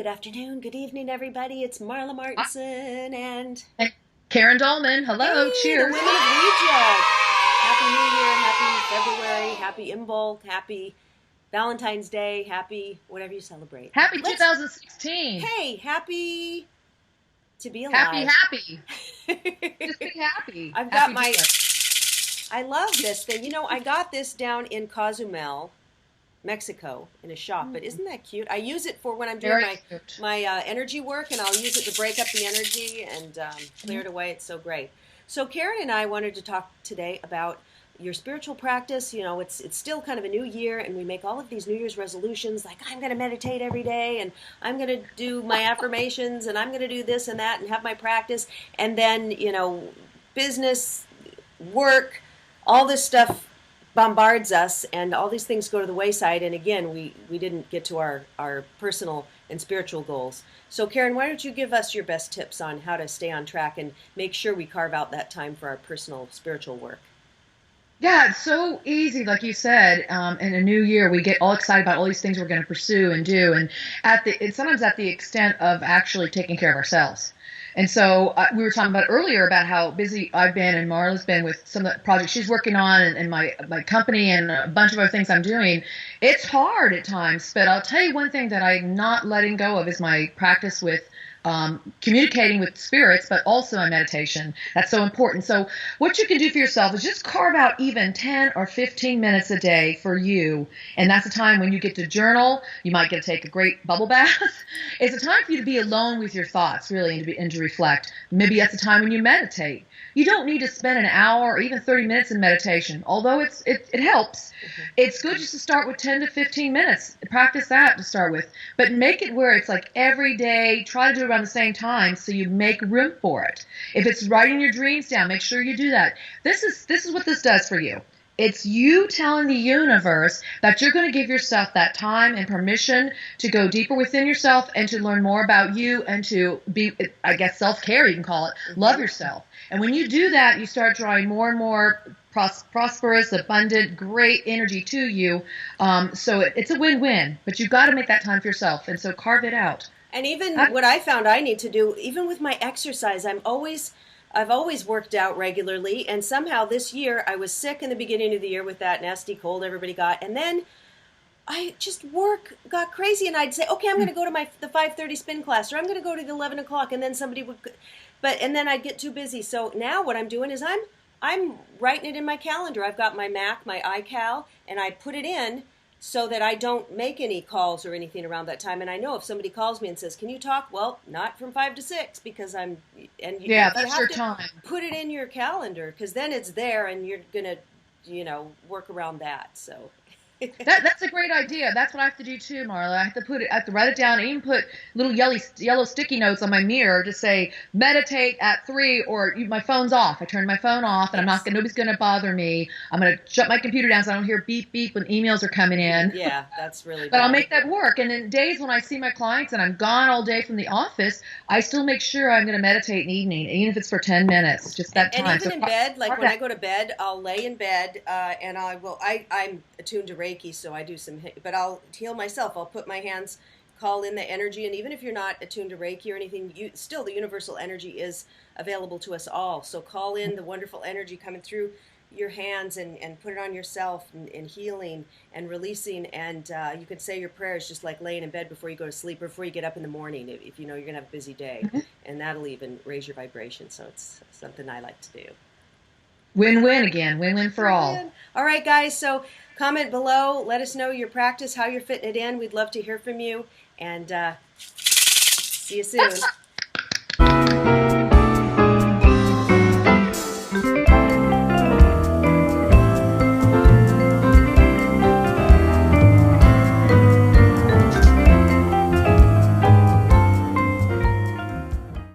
Good afternoon, good evening, everybody. It's Marla Martenson and Hey, Karen Dahlman, hello, hey, the cheers. Women of Ouija. Happy New Year, happy February, happy Imbolc, happy Valentine's Day, happy whatever you celebrate. Happy Let's, 2016. hey, happy to be Happy, alive. happy. Just be happy. I've got Happy my, doing. I love this thing. You know, I got this down in Cozumel, Mexico, in a shop. But isn't that cute? I use it for when I'm doing Very my cute. energy work, and I'll use it to break up the energy and clear it away. It's so great. So Karen and I wanted to talk today about your spiritual practice. You know, it's still kind of a new year, and we make all of these New Year's resolutions, like I'm going to meditate every day, and I'm going to do my affirmations, and I'm going to do this and that, and have my practice, and then business, work, all this stuff bombards us, and all these things go to the wayside, and again we didn't get to our personal and spiritual goals. So Karen, why don't you give us your best tips on how to stay on track and make sure we carve out that time for our personal spiritual work? Yeah, it's so easy, like you said. In a new year, we get all excited about all these things we're going to pursue and do, and sometimes at the extent of actually taking care of ourselves. And so we were talking about earlier about how busy I've been and Marla's been with some of the projects she's working on and my company and a bunch of other things I'm doing. It's hard at times, but I'll tell you one thing that I'm not letting go of is my practice with communicating with spirits, but also my meditation. That's so important. So what you can do for yourself is just carve out even 10 or 15 minutes a day for you. And that's a time when you get to journal. You might get to take a great bubble bath. It's a time for you to be alone with your thoughts, really, and to reflect. Maybe that's a time when you meditate. You don't need to spend an hour or even 30 minutes in meditation, although it helps. It's good just to start with 10 to 15 minutes. Practice that to start with. But make it where it's like every day. Try to do it around the same time so you make room for it. If it's writing your dreams down, make sure you do that. This is what this does for you. It's you telling the universe that you're going to give yourself that time and permission to go deeper within yourself and to learn more about you and to be, I guess, self-care, you can call it. Love yourself. And when you do that, you start drawing more and more prosperous, abundant, great energy to you. So it's a win-win, but you've got to make that time for yourself. And so carve it out. And even what I found I need to do, even with my exercise, I've always worked out regularly, and somehow this year I was sick in the beginning of the year with that nasty cold everybody got, and then work got crazy, and I'd say, okay, I'm going to go to the 5:30 spin class, or I'm going to go to the 11 o'clock, and then somebody would, and then I'd get too busy. So now what I'm doing is I'm writing it in my calendar. I've got my Mac, my iCal, and I put it in so that I don't make any calls or anything around that time. And I know if somebody calls me and says, "Can you talk?" Well, not from 5 to 6 because Yeah, you that's have your to time. put it in your calendar because then it's there and you're gonna, work around that. So. That's a great idea. That's what I have to do too, Marla. I have to write it down. I even put little yellow sticky notes on my mirror to say meditate at 3, or my phone's off. I turn my phone off, and Yes. nobody's gonna bother me. I'm gonna shut my computer down so I don't hear beep beep when emails are coming in. Yeah, that's really But I'll bad. make that work. And in days when I see my clients and I'm gone all day from the office, I still make sure I'm gonna meditate in the evening, even if it's for 10 minutes, just that And time. even So in bed, like carve when that. I go to bed, I'll lay in bed and I'm attuned to Reiki, so I do but I'll heal myself. I'll put my hands, call in the energy, and even if you're not attuned to Reiki or anything, still the universal energy is available to us all. So call in the wonderful energy coming through your hands and put it on yourself and healing and releasing. And you can say your prayers just like laying in bed before you go to sleep or before you get up in the morning if you know you're going to have a busy day. And that'll even raise your vibration. So it's something I like to do. Win-win again. Win-win for all. All right, guys. So comment below. Let us know your practice, how you're fitting it in. We'd love to hear from you. And see you soon.